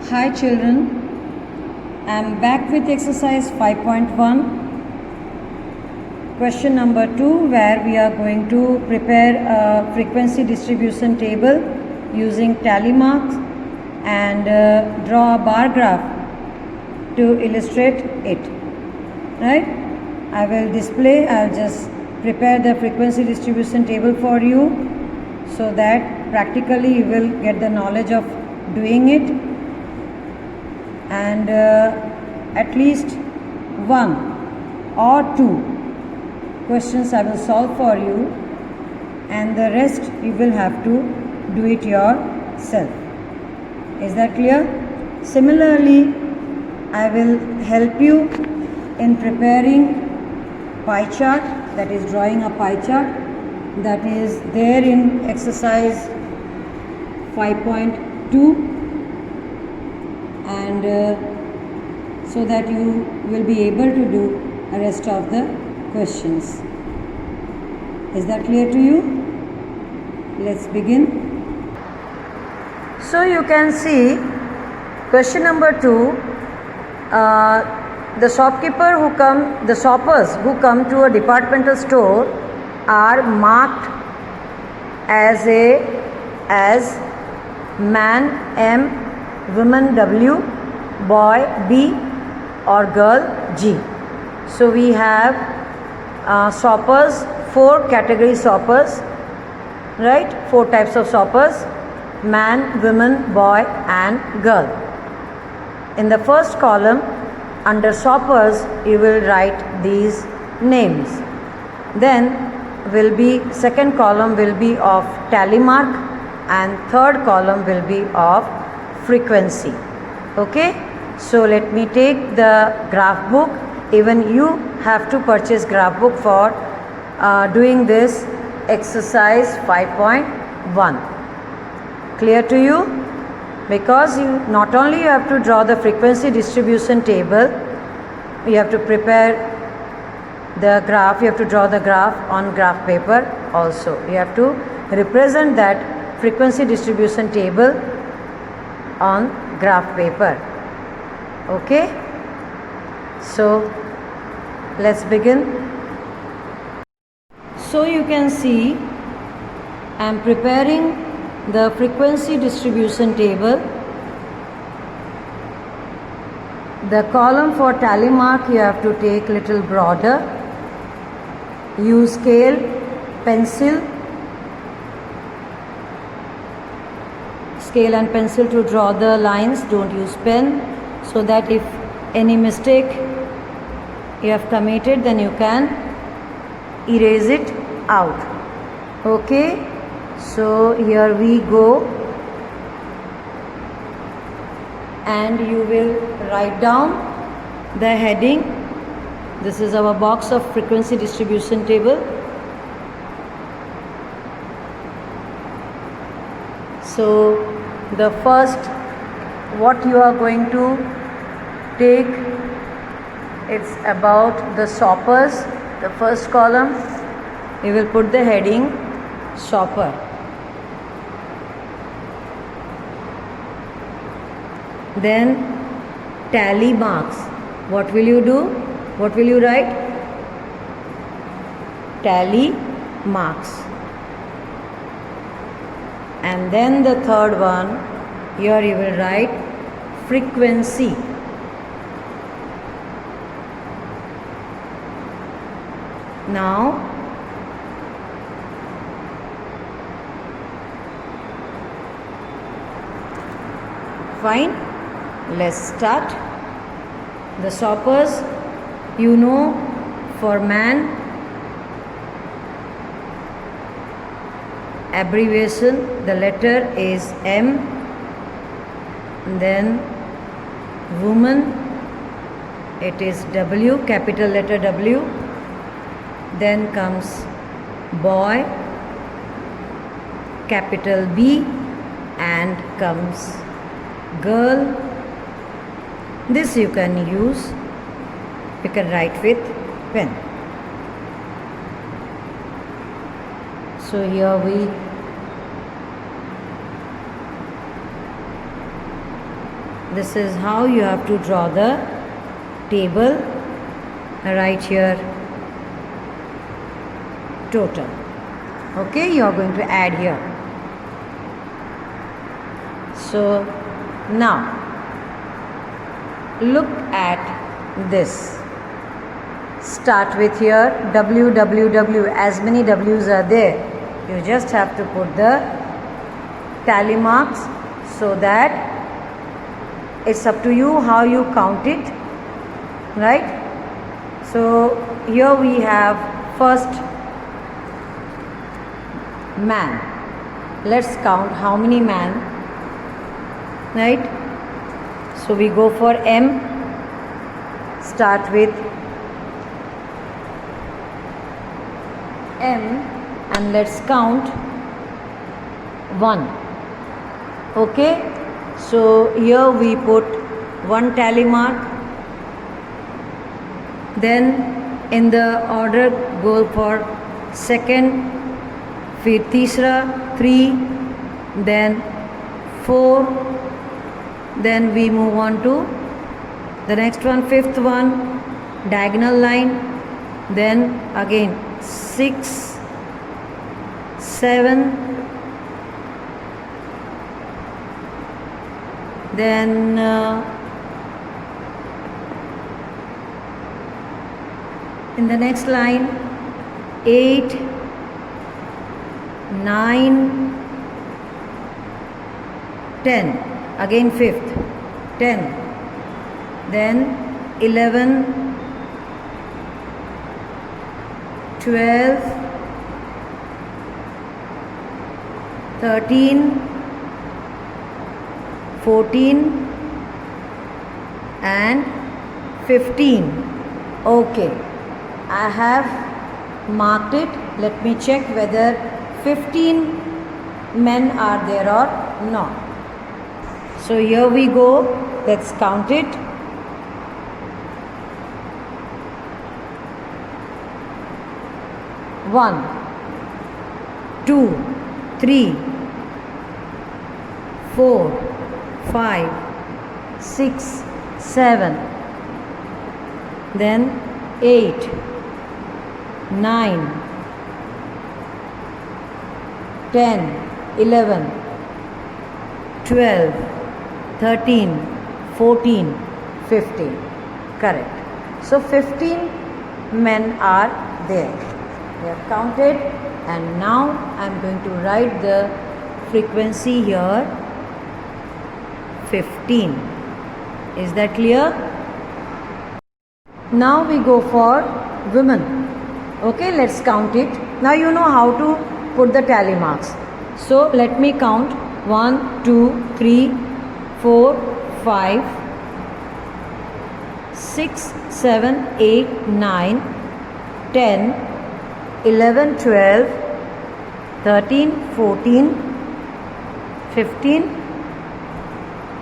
Hi children, I am back with exercise 5.1, question number 2, where we are going to prepare a frequency distribution table using tally marks and draw a bar graph to illustrate it. Right? I will just prepare the frequency distribution table for you so that practically you will get the knowledge of doing it, and at least one or two questions I will solve for you, and the rest you will have to do it yourself. Is that clear? Similarly, I will help you in preparing pie chart, that is drawing a pie chart that is there in exercise 5.2, and so that you will be able to do the rest of the questions. Is that clear to you? Let's begin. So you can see question number 2. The shoppers who come to a departmental store are marked as man M, woman W, boy B, or girl G. So we have shoppers, 4 category shoppers, right? 4 types of shoppers: man, woman, boy and girl. In the first column under shoppers you will write these names. Then second column will be of tally mark and third column will be of frequency. Okay, so let me take the graph book. Even you have to purchase graph book for doing this exercise 5.1. Clear to you? Because you not only you have to draw the frequency distribution table, you have to prepare the graph, you have to draw the graph on graph paper also. You have to represent that frequency distribution table on graph paper. Okay, so let's begin. So you can see I am preparing the frequency distribution table. The column for tally mark you have to take little broader. Use scale, pencil and pencil to draw the lines. Don't use pen, so that if any mistake you have committed, then you can erase it out. Okay, so here we go, and you will write down the heading. This is our box of frequency distribution table. So the first, what you are going to take, it's about the shoppers. The first column you will put the heading shopper. Then tally marks. What will you do? What will you write? Tally marks. And then the third one, here you will write frequency. Now fine, let's start. The shoppers, you know, for man, abbreviation, the letter is M. Then woman, it is W, capital letter W. Then comes boy, capital B, and comes girl. This you can use, you can write with pen. So here we This is how you have to draw the table. Right here total. Okay, you are going to add here. So now look at this. Start with here W. As many W's are there, you just have to put the tally marks, so that it's up to you how you count it, right? So here we have first man. Let's count how many man, right? So we go for M. Start with M and let's count 1. Okay, so here we put 1 tally mark. Then in the order go for second, फिर तीसरा 3, then 4, then we move on to the next one, 5th one, diagonal line, then again 6, 7, then in the next line 8, 9, 10, again 5th 10, then 11, 12, 13, 14 and 15. Okay, I have marked it. Let me check whether 15 men are there or not. So here we go. Let's count it. 1, 2, 3, 4, 5, 6, 7, then 8, 9, 10, 11, 12, 13, 14, 15. Correct. So 15 men are there. We have counted, and now I am going to write the frequency here, 15. Is that clear? Now we go for women. Okay, let's count it. Now you know how to put the tally marks. So let me count 1, 2, 3, 4, 5, 6, 7, 8, 9, 10, 11, 12, 13, 14, 15,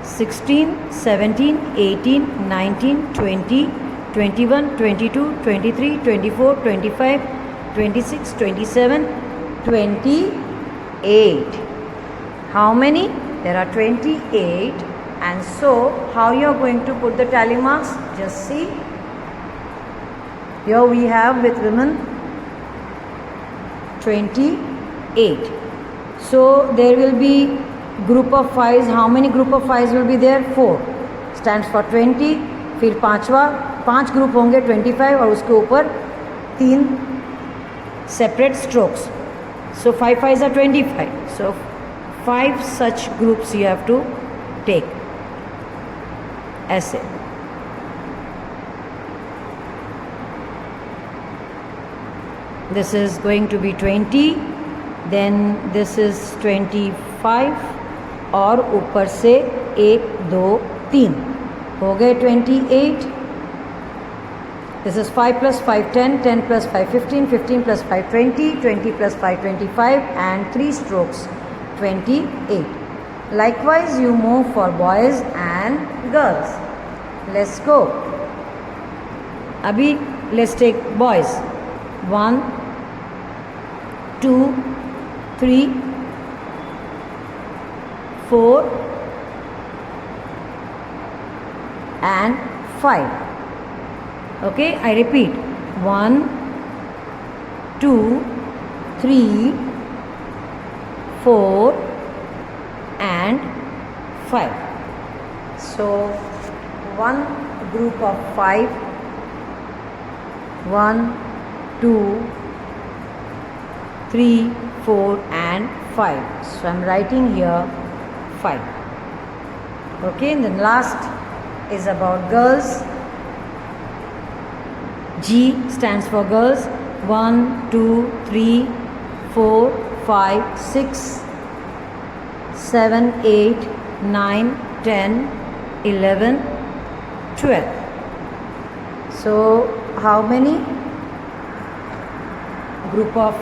16, 17, 18, 19, 20, 21, 22, 23, 24, 25, 26, 27, 28. How many? There are 28. And so, how you are going to put the tally marks? Just see. Here we have with women 28. So, there will be group of fives. How many group of fives will be there? 4. Stands for 20. फिर पांचवा 5 group होंगे 25 और उसके ऊपर 3 separate strokes. So 5 5s are 25. So 5 such groups you have to take. ऐसे. This is going to be 20. Then this is 25. और ऊपर से 1 2 3 हो गए 28. This is 5 plus 5 10, 10 plus 5 15, 15 plus 5 20, 20 plus 5 25 and 3 strokes 28. Likewise you move for boys and girls. Let's go. Abhi let's take boys. 1 2 3 4 and 5. Okay, I repeat, 1, 2, 3, 4 and 5. So one group of 5, 1, 2, 3, 4 and 5. So I am writing here 5. Okay, and then last is about girls. G stands for girls. 1, 2, 3, 4, 5, 6, 7, 8, 9, 10, 11, 12. So how many? Group of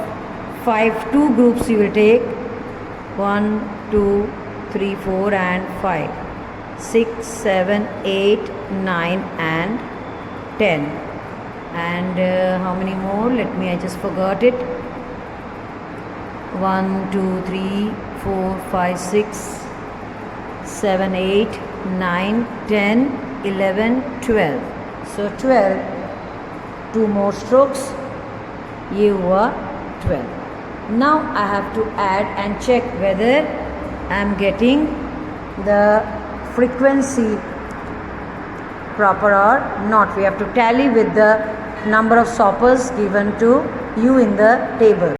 5, 2 groups you will take. 1, 2, 3, 4 and 5. 6, 7, 8, 9 and 10. And how many more? I just forgot it. 1, 2, 3, 4, 5, 6, 7, 8, 9, 10, 11, 12. So 12, 2 more strokes. You were 12. Now I have to add and check whether I am getting the frequency proper or not. We have to tally with the number of soppers given to you in the table.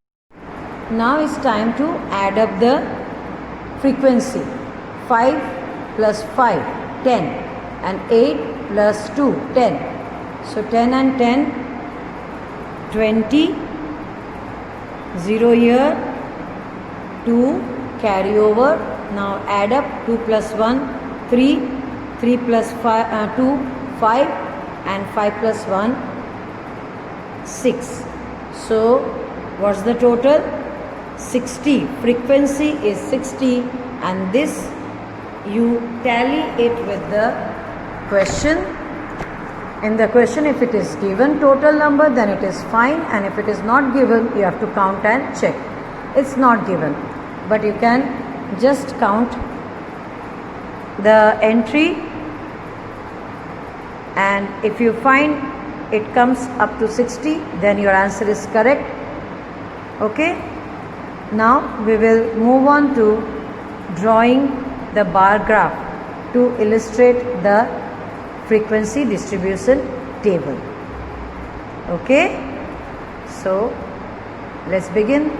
Now it's time to add up the frequency. 5 plus 5, 10, and 8 plus 2, 10. So 10 and 10, 20, 0 here, 2, carry over. Now add up, 2 plus 1, 3, 3 plus 5, 2, 5 and 5 plus 1, 6. So what's the total? 60. Frequency is 60, and this you tally it with the question. In the question, if it is given total number, then it is fine, and if it is not given, you have to count and check. It's not given, but you can just count the entry, and if you find it comes up to 60, then your answer is correct. Okay, now we will move on to drawing the bar graph to illustrate the frequency distribution table. Okay, so let's begin.